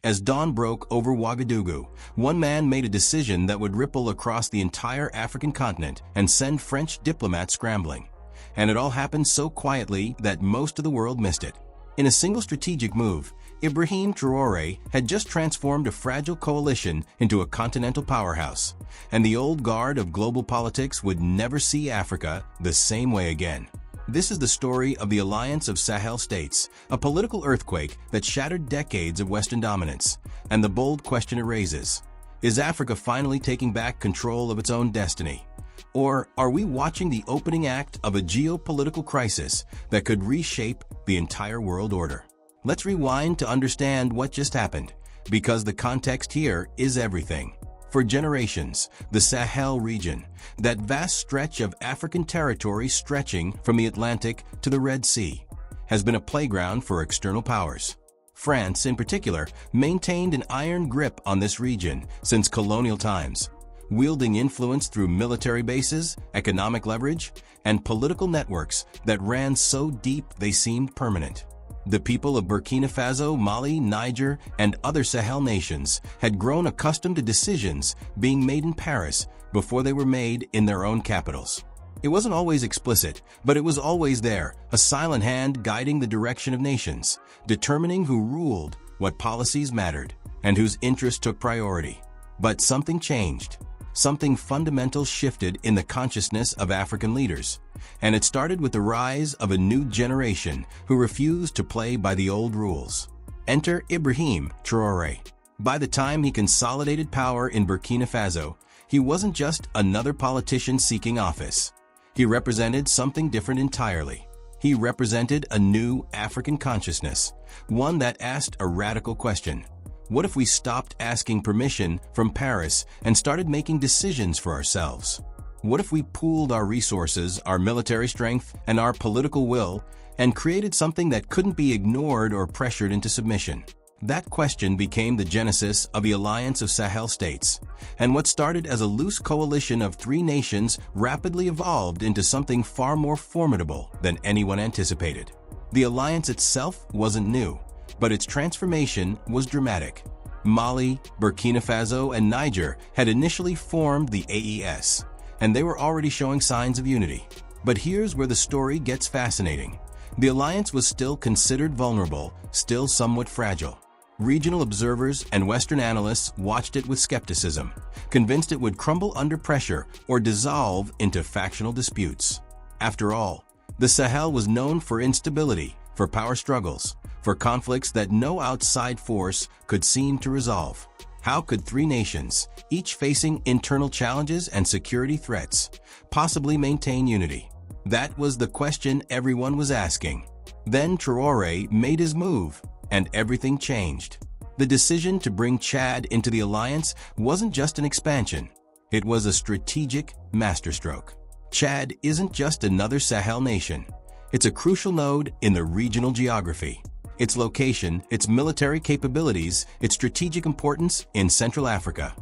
As dawn broke over Ouagadougou, one man made a decision that would ripple across the entire African continent and send French diplomats scrambling. And it all happened so quietly that most of the world missed it. In a single strategic move, Ibrahim Traoré had just transformed a fragile coalition into a continental powerhouse, and the old guard of global politics would never see Africa the same way again. This is the story of the Alliance of Sahel States, a political earthquake that shattered decades of Western dominance, and the bold question it raises: is Africa finally taking back control of its own destiny? Or are we watching the opening act of a geopolitical crisis that could reshape the entire world order? Let's rewind to understand what just happened, because the context here is everything. For generations, the Sahel region, that vast stretch of African territory stretching from the Atlantic to the Red Sea, has been a playground for external powers. France, in particular, maintained an iron grip on this region since colonial times, wielding influence through military bases, economic leverage, and political networks that ran so deep they seemed permanent. The people of Burkina Faso, Mali, Niger, and other Sahel nations had grown accustomed to decisions being made in Paris before they were made in their own capitals. It wasn't always explicit, but it was always there, a silent hand guiding the direction of nations, determining who ruled, what policies mattered, and whose interests took priority. But something changed. Something fundamental shifted in the consciousness of African leaders, and it started with the rise of a new generation who refused to play by the old rules. Enter Ibrahim Traoré. By the time he consolidated power in Burkina Faso, he wasn't just another politician seeking office. He represented something different entirely. He represented a new African consciousness, one that asked a radical question. What if we stopped asking permission from Paris and started making decisions for ourselves? What if we pooled our resources, our military strength, and our political will, and created something that couldn't be ignored or pressured into submission? That question became the genesis of the Alliance of Sahel States, and what started as a loose coalition of 3 nations rapidly evolved into something far more formidable than anyone anticipated. The alliance itself wasn't new, but its transformation was dramatic. Mali, Burkina Faso, and Niger had initially formed the AES, and they were already showing signs of unity. But here's where the story gets fascinating. The alliance was still considered vulnerable, still somewhat fragile. Regional observers and Western analysts watched it with skepticism, convinced it would crumble under pressure or dissolve into factional disputes. After all, the Sahel was known for instability, for power struggles, for conflicts that no outside force could seem to resolve. How could 3 nations, each facing internal challenges and security threats, possibly maintain unity? That was the question everyone was asking. Then Traoré made his move, and everything changed. The decision to bring Chad into the alliance wasn't just an expansion. It was a strategic masterstroke. Chad isn't just another Sahel nation. It's a crucial node in the regional geography. Its location, its military capabilities, its strategic importance in Central Africa,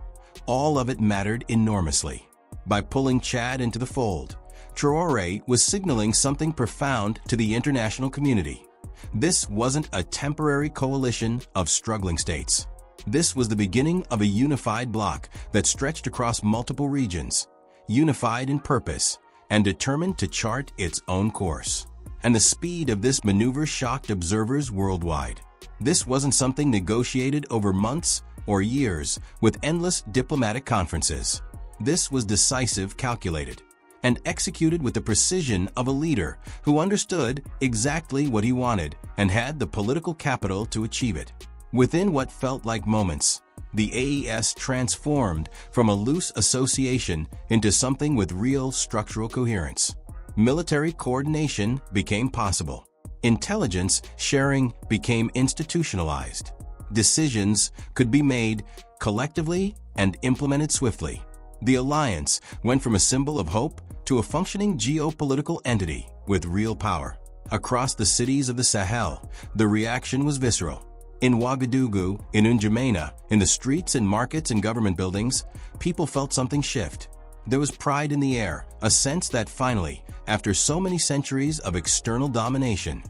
all of it mattered enormously. By pulling Chad into the fold, Traoré was signaling something profound to the international community. This wasn't a temporary coalition of struggling states. This was the beginning of a unified bloc that stretched across multiple regions, unified in purpose, and determined to chart its own course. And the speed of this maneuver shocked observers worldwide. This wasn't something negotiated over months or years with endless diplomatic conferences. This was decisive, calculated, and executed with the precision of a leader who understood exactly what he wanted and had the political capital to achieve it. Within what felt like moments, the AES transformed from a loose association into something with real structural coherence. Military coordination became possible. Intelligence sharing became institutionalized. Decisions could be made collectively and implemented swiftly. The alliance went from a symbol of hope to a functioning geopolitical entity with real power. Across the cities of the Sahel, the reaction was visceral. In Ouagadougou, in N'Djamena, in the streets and markets and government buildings, people felt something shift. There was pride in the air, a sense that finally, after so many centuries of external domination,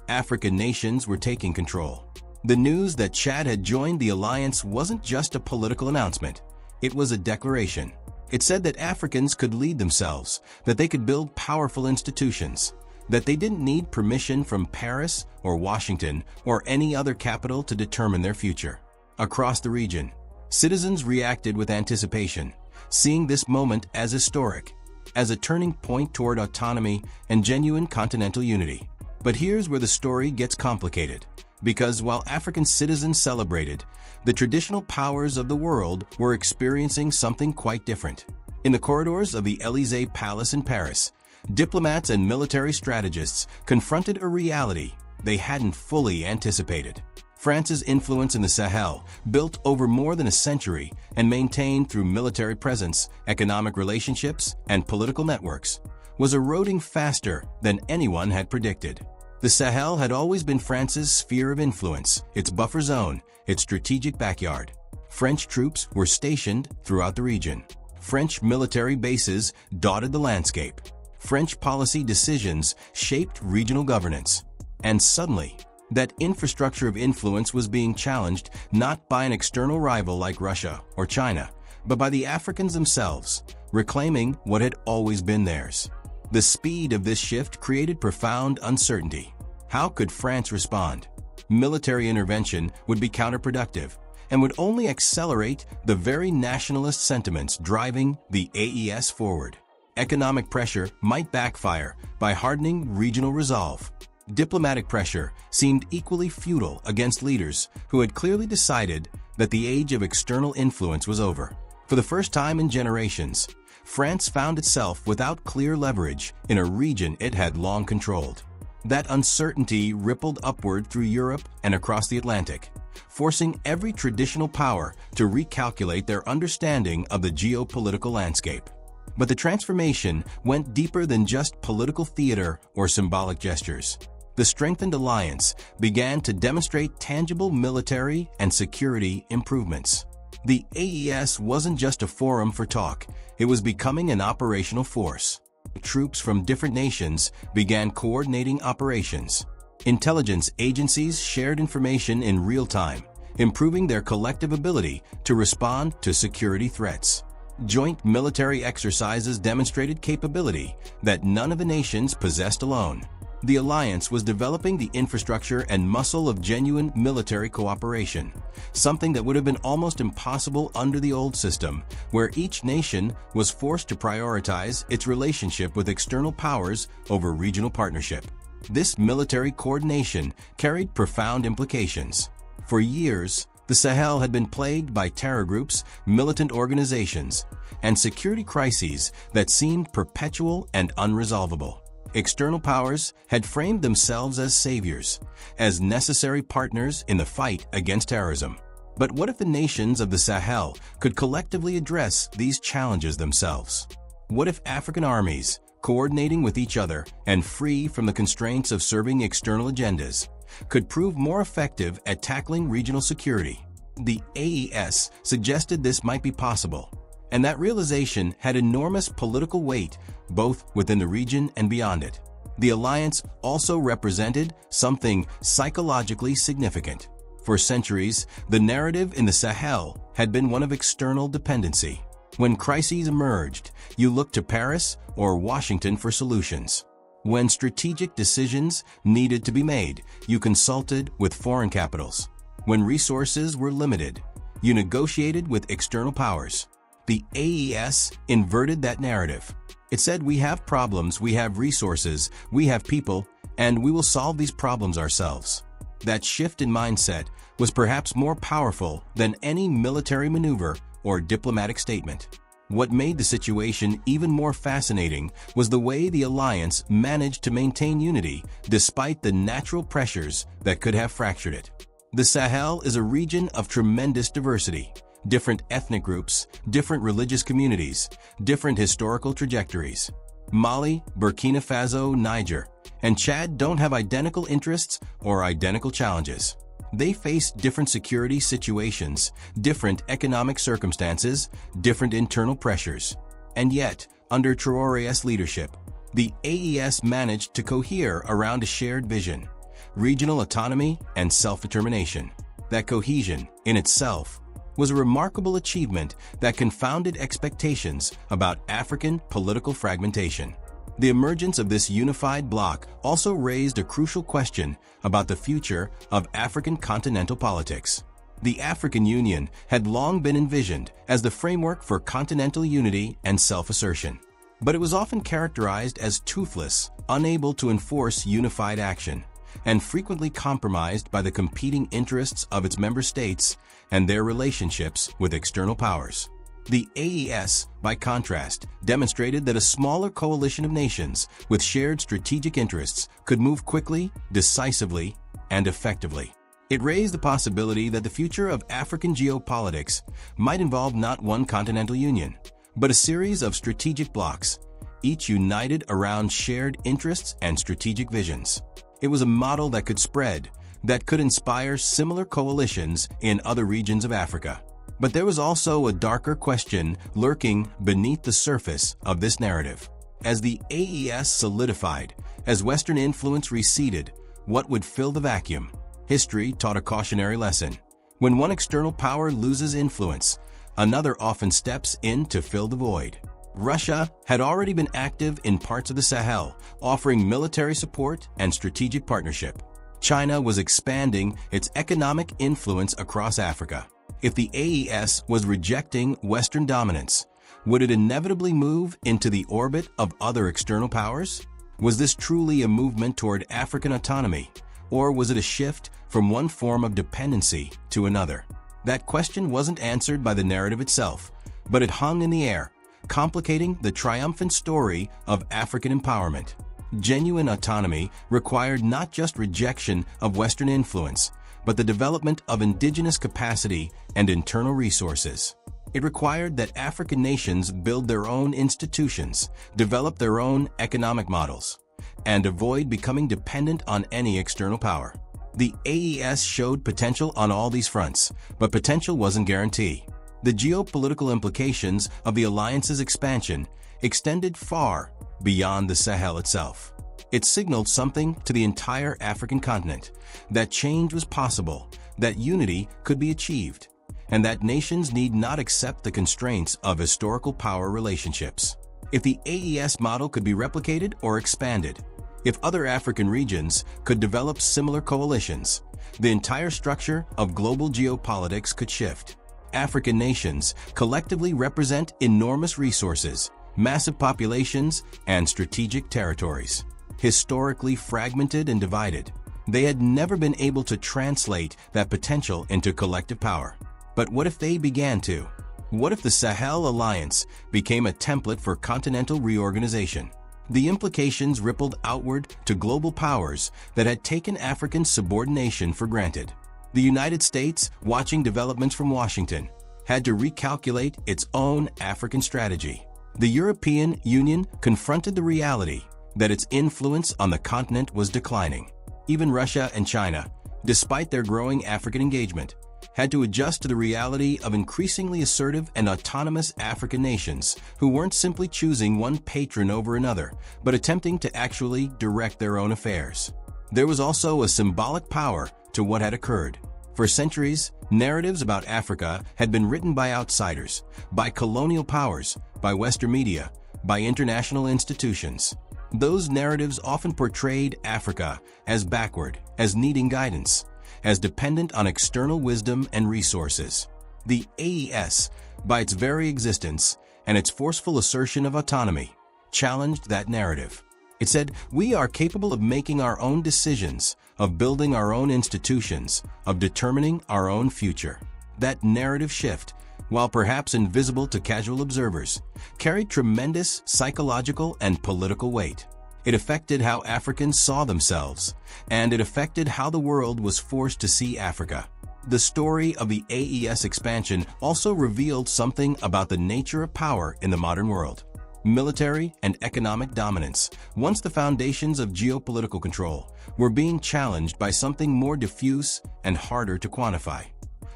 African nations were taking control. The news that Chad had joined the alliance wasn't just a political announcement. It was a declaration. It said that Africans could lead themselves, that they could build powerful institutions, that they didn't need permission from Paris or Washington or any other capital to determine their future. Across the region, citizens reacted with anticipation, seeing this moment as historic, as a turning point toward autonomy and genuine continental unity. But here's where the story gets complicated, because while African citizens celebrated, the traditional powers of the world were experiencing something quite different. In the corridors of the Élysée Palace in Paris, diplomats and military strategists confronted a reality they hadn't fully anticipated. France's influence in the Sahel, built over more than a century and maintained through military presence, economic relationships, and political networks, was eroding faster than anyone had predicted. The Sahel had always been France's sphere of influence, its buffer zone, its strategic backyard. French troops were stationed throughout the region. French military bases dotted the landscape. French policy decisions shaped regional governance. And suddenly, that infrastructure of influence was being challenged not by an external rival like Russia or China, but by the Africans themselves, reclaiming what had always been theirs. The speed of this shift created profound uncertainty. How could France respond? Military intervention would be counterproductive and would only accelerate the very nationalist sentiments driving the AES forward. Economic pressure might backfire by hardening regional resolve. Diplomatic pressure seemed equally futile against leaders who had clearly decided that the age of external influence was over. For the first time in generations, France found itself without clear leverage in a region it had long controlled. That uncertainty rippled upward through Europe and across the Atlantic, forcing every traditional power to recalculate their understanding of the geopolitical landscape. But the transformation went deeper than just political theater or symbolic gestures. The strengthened alliance began to demonstrate tangible military and security improvements. The AES wasn't just a forum for talk, it was becoming an operational force. Troops from different nations began coordinating operations. Intelligence agencies shared information in real time, improving their collective ability to respond to security threats. Joint military exercises demonstrated capability that none of the nations possessed alone. The alliance was developing the infrastructure and muscle of genuine military cooperation, something that would have been almost impossible under the old system, where each nation was forced to prioritize its relationship with external powers over regional partnership. This military coordination carried profound implications. For years, the Sahel had been plagued by terror groups, militant organizations, and security crises that seemed perpetual and unresolvable. External powers had framed themselves as saviors, as necessary partners in the fight against terrorism. But what if the nations of the Sahel could collectively address these challenges themselves? What if African armies, coordinating with each other and free from the constraints of serving external agendas, could prove more effective at tackling regional security? The AES suggested this might be possible, and that realization had enormous political weight both within the region and beyond it. The alliance also represented something psychologically significant. For centuries, the narrative in the Sahel had been one of external dependency. When crises emerged, you looked to Paris or Washington for solutions. When strategic decisions needed to be made, you consulted with foreign capitals. When resources were limited, you negotiated with external powers. The AES inverted that narrative. It said, we have problems, we have resources, we have people, and we will solve these problems ourselves. That shift in mindset was perhaps more powerful than any military maneuver or diplomatic statement. What made the situation even more fascinating was the way the alliance managed to maintain unity despite the natural pressures that could have fractured it. The Sahel is a region of tremendous diversity. Different ethnic groups, different religious communities, different historical trajectories. Mali, Burkina Faso, Niger, and Chad don't have identical interests or identical challenges. They face different security situations, different economic circumstances, different internal pressures. And yet, under Traoré's leadership, the AES managed to cohere around a shared vision: regional autonomy, and self-determination. That cohesion, in itself, was a remarkable achievement that confounded expectations about African political fragmentation. The emergence of this unified bloc also raised a crucial question about the future of African continental politics. The African Union had long been envisioned as the framework for continental unity and self-assertion. But it was often characterized as toothless, unable to enforce unified action, and frequently compromised by the competing interests of its member states and their relationships with external powers. The AES, by contrast, demonstrated that a smaller coalition of nations with shared strategic interests could move quickly, decisively, and effectively. It raised the possibility that the future of African geopolitics might involve not one continental union, but a series of strategic blocs, each united around shared interests and strategic visions. It was a model that could spread, that could inspire similar coalitions in other regions of Africa. But there was also a darker question lurking beneath the surface of this narrative. As the AES solidified, as Western influence receded, what would fill the vacuum? History taught a cautionary lesson. When one external power loses influence, another often steps in to fill the void. Russia had already been active in parts of the Sahel, offering military support and strategic partnership. China was expanding its economic influence across Africa. If the AES was rejecting Western dominance, would it inevitably move into the orbit of other external powers? Was this truly a movement toward African autonomy, or was it a shift from one form of dependency to another? That question wasn't answered by the narrative itself, but it hung in the air, complicating the triumphant story of African empowerment. Genuine autonomy required not just rejection of Western influence, but the development of indigenous capacity and internal resources. It required that African nations build their own institutions, develop their own economic models, and avoid becoming dependent on any external power. The AES showed potential on all these fronts, but potential wasn't guaranteed. The geopolitical implications of the alliance's expansion extended far beyond the Sahel itself. It signaled something to the entire African continent, that change was possible, that unity could be achieved, and that nations need not accept the constraints of historical power relationships. If the AES model could be replicated or expanded, if other African regions could develop similar coalitions, the entire structure of global geopolitics could shift. African nations collectively represent enormous resources, massive populations, and strategic territories. Historically fragmented and divided, they had never been able to translate that potential into collective power. But what if they began to? What if the Sahel Alliance became a template for continental reorganization? The implications rippled outward to global powers that had taken African subordination for granted. The United States, watching developments from Washington, had to recalculate its own African strategy. The European Union confronted the reality that its influence on the continent was declining. Even Russia and China, despite their growing African engagement, had to adjust to the reality of increasingly assertive and autonomous African nations who weren't simply choosing one patron over another, but attempting to actually direct their own affairs. There was also a symbolic power to what had occurred. For centuries, narratives about Africa had been written by outsiders, by colonial powers, by Western media, by international institutions. Those narratives often portrayed Africa as backward, as needing guidance, as dependent on external wisdom and resources. The AES, by its very existence and its forceful assertion of autonomy, challenged that narrative. It said, we are capable of making our own decisions, of building our own institutions, of determining our own future. That narrative shift, while perhaps invisible to casual observers, carried tremendous psychological and political weight. It affected how Africans saw themselves, and it affected how the world was forced to see Africa. The story of the AES expansion also revealed something about the nature of power in the modern world. Military and economic dominance, once the foundations of geopolitical control, were being challenged by something more diffuse and harder to quantify.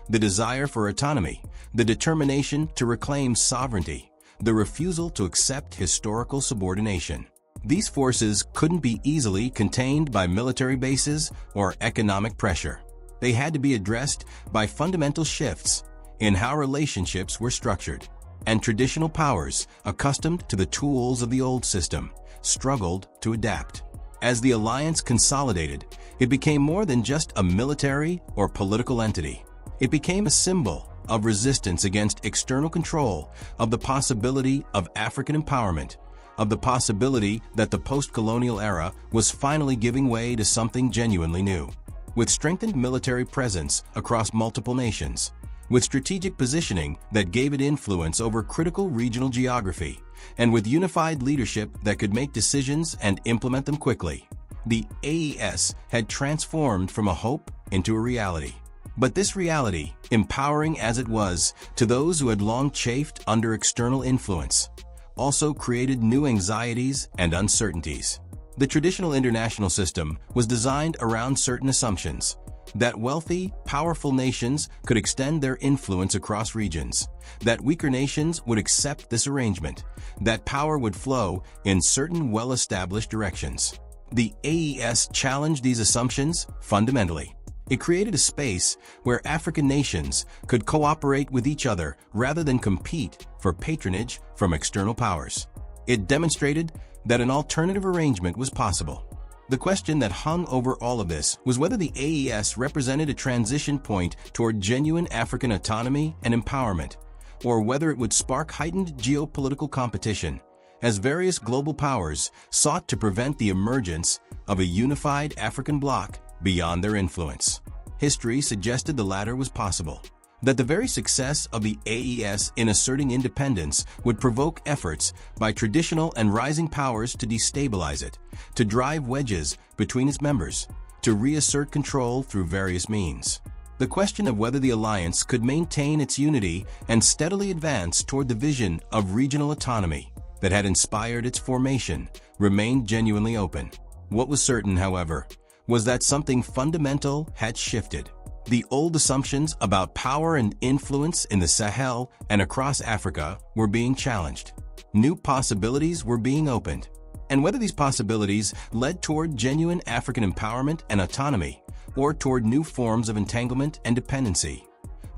The desire for autonomy, the determination to reclaim sovereignty, the refusal to accept historical subordination. These forces couldn't be easily contained by military bases or economic pressure. They had to be addressed by fundamental shifts in how relationships were structured. And traditional powers, accustomed to the tools of the old system, struggled to adapt. As the alliance consolidated, it became more than just a military or political entity. It became a symbol of resistance against external control, of the possibility of African empowerment, of the possibility that the post-colonial era was finally giving way to something genuinely new. With strengthened military presence across multiple nations, with strategic positioning that gave it influence over critical regional geography, and with unified leadership that could make decisions and implement them quickly, the AES had transformed from a hope into a reality. But this reality, empowering as it was to those who had long chafed under external influence, also created new anxieties and uncertainties. The traditional international system was designed around certain assumptions: that wealthy, powerful nations could extend their influence across regions, that weaker nations would accept this arrangement, that power would flow in certain well-established directions. The AES challenged these assumptions fundamentally. It created a space where African nations could cooperate with each other rather than compete for patronage from external powers. It demonstrated that an alternative arrangement was possible. The question that hung over all of this was whether the AES represented a transition point toward genuine African autonomy and empowerment, or whether it would spark heightened geopolitical competition as various global powers sought to prevent the emergence of a unified African bloc beyond their influence. History suggested the latter was possible, that the very success of the AES in asserting independence would provoke efforts by traditional and rising powers to destabilize it, to drive wedges between its members, to reassert control through various means. The question of whether the alliance could maintain its unity and steadily advance toward the vision of regional autonomy that had inspired its formation remained genuinely open. What was certain, however, was that something fundamental had shifted. The old assumptions about power and influence in the Sahel and across Africa were being challenged. New possibilities were being opened. And whether these possibilities led toward genuine African empowerment and autonomy, or toward new forms of entanglement and dependency,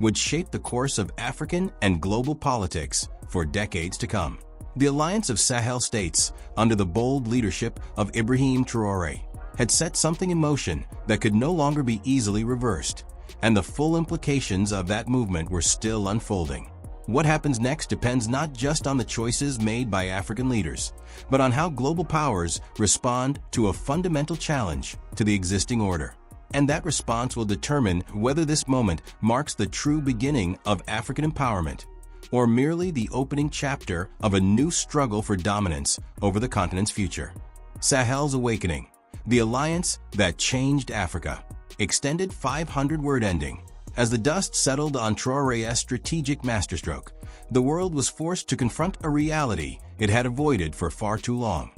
would shape the course of African and global politics for decades to come. The Alliance of Sahel States, under the bold leadership of Ibrahim Traoré, had set something in motion that could no longer be easily reversed, and the full implications of that movement were still unfolding. What happens next depends not just on the choices made by African leaders, but on how global powers respond to a fundamental challenge to the existing order. And that response will determine whether this moment marks the true beginning of African empowerment, or merely the opening chapter of a new struggle for dominance over the continent's future. Sahel's Awakening, the alliance that changed Africa, extended 500-word ending. As the dust settled on Traoré's strategic masterstroke, the world was forced to confront a reality it had avoided for far too long.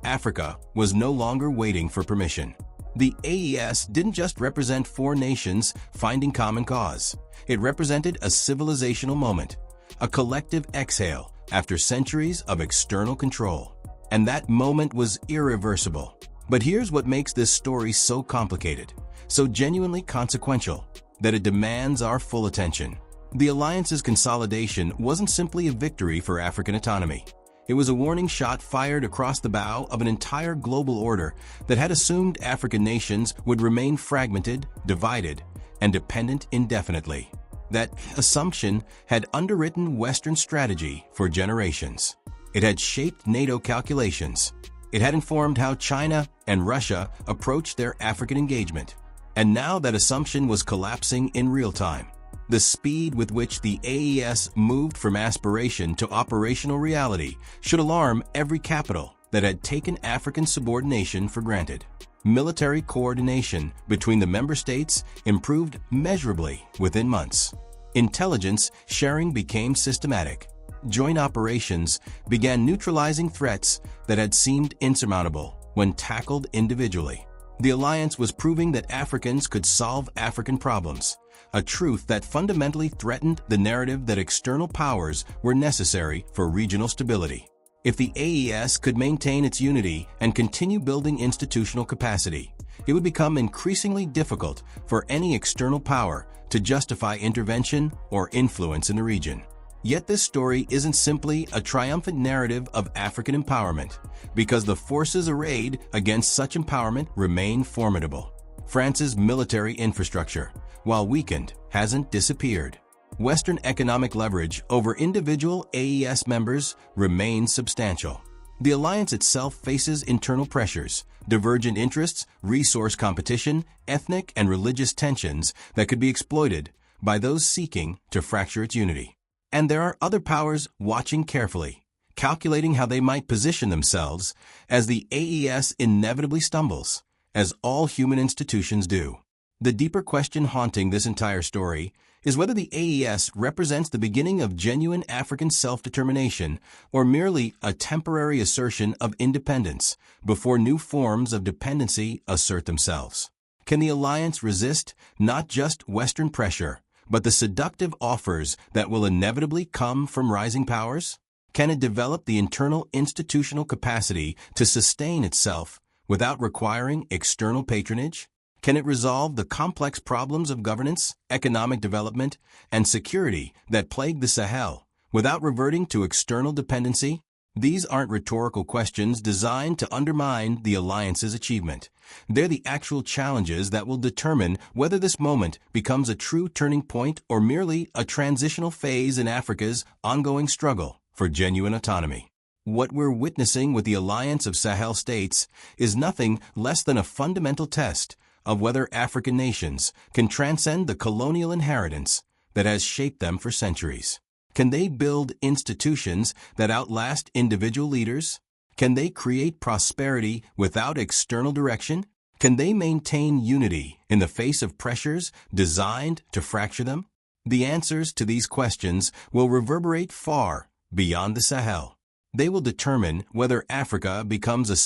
Africa was no longer waiting for permission. The AES didn't just represent four nations finding common cause. It represented a civilizational moment, a collective exhale after centuries of external control. And that moment was irreversible. But here's what makes this story so complicated, so genuinely consequential, that it demands our full attention. The alliance's consolidation wasn't simply a victory for African autonomy. It was a warning shot fired across the bow of an entire global order that had assumed African nations would remain fragmented, divided, and dependent indefinitely. That assumption had underwritten Western strategy for generations. It had shaped NATO calculations. It had informed how China and Russia approached their African engagement. And now that assumption was collapsing in real time. The speed with which the AES moved from aspiration to operational reality should alarm every capital that had taken African subordination for granted. Military coordination between the member states improved measurably within months. Intelligence sharing became systematic. Joint operations began neutralizing threats that had seemed insurmountable when tackled individually. The alliance was proving that Africans could solve African problems, a truth that fundamentally threatened the narrative that external powers were necessary for regional stability. If the AES could maintain its unity and continue building institutional capacity, it would become increasingly difficult for any external power to justify intervention or influence in the region. Yet this story isn't simply a triumphant narrative of African empowerment, because the forces arrayed against such empowerment remain formidable. France's military infrastructure, while weakened, hasn't disappeared. Western economic leverage over individual AES members remains substantial. The alliance itself faces internal pressures, divergent interests, resource competition, ethnic and religious tensions that could be exploited by those seeking to fracture its unity. And there are other powers watching carefully, calculating how they might position themselves as the AES inevitably stumbles, as all human institutions do. The deeper question haunting this entire story is whether the AES represents the beginning of genuine African self-determination or merely a temporary assertion of independence before new forms of dependency assert themselves. Can the alliance resist not just Western pressure, but the seductive offers that will inevitably come from rising powers? Can it develop the internal institutional capacity to sustain itself without requiring external patronage? Can it resolve the complex problems of governance, economic development, and security that plague the Sahel without reverting to external dependency? These aren't rhetorical questions designed to undermine the alliance's achievement. They're the actual challenges that will determine whether this moment becomes a true turning point or merely a transitional phase in Africa's ongoing struggle for genuine autonomy. What we're witnessing with the Alliance of Sahel States is nothing less than a fundamental test of whether African nations can transcend the colonial inheritance that has shaped them for centuries. Can they build institutions that outlast individual leaders? Can they create prosperity without external direction? Can they maintain unity in the face of pressures designed to fracture them? The answers to these questions will reverberate far beyond the Sahel. They will determine whether Africa becomes a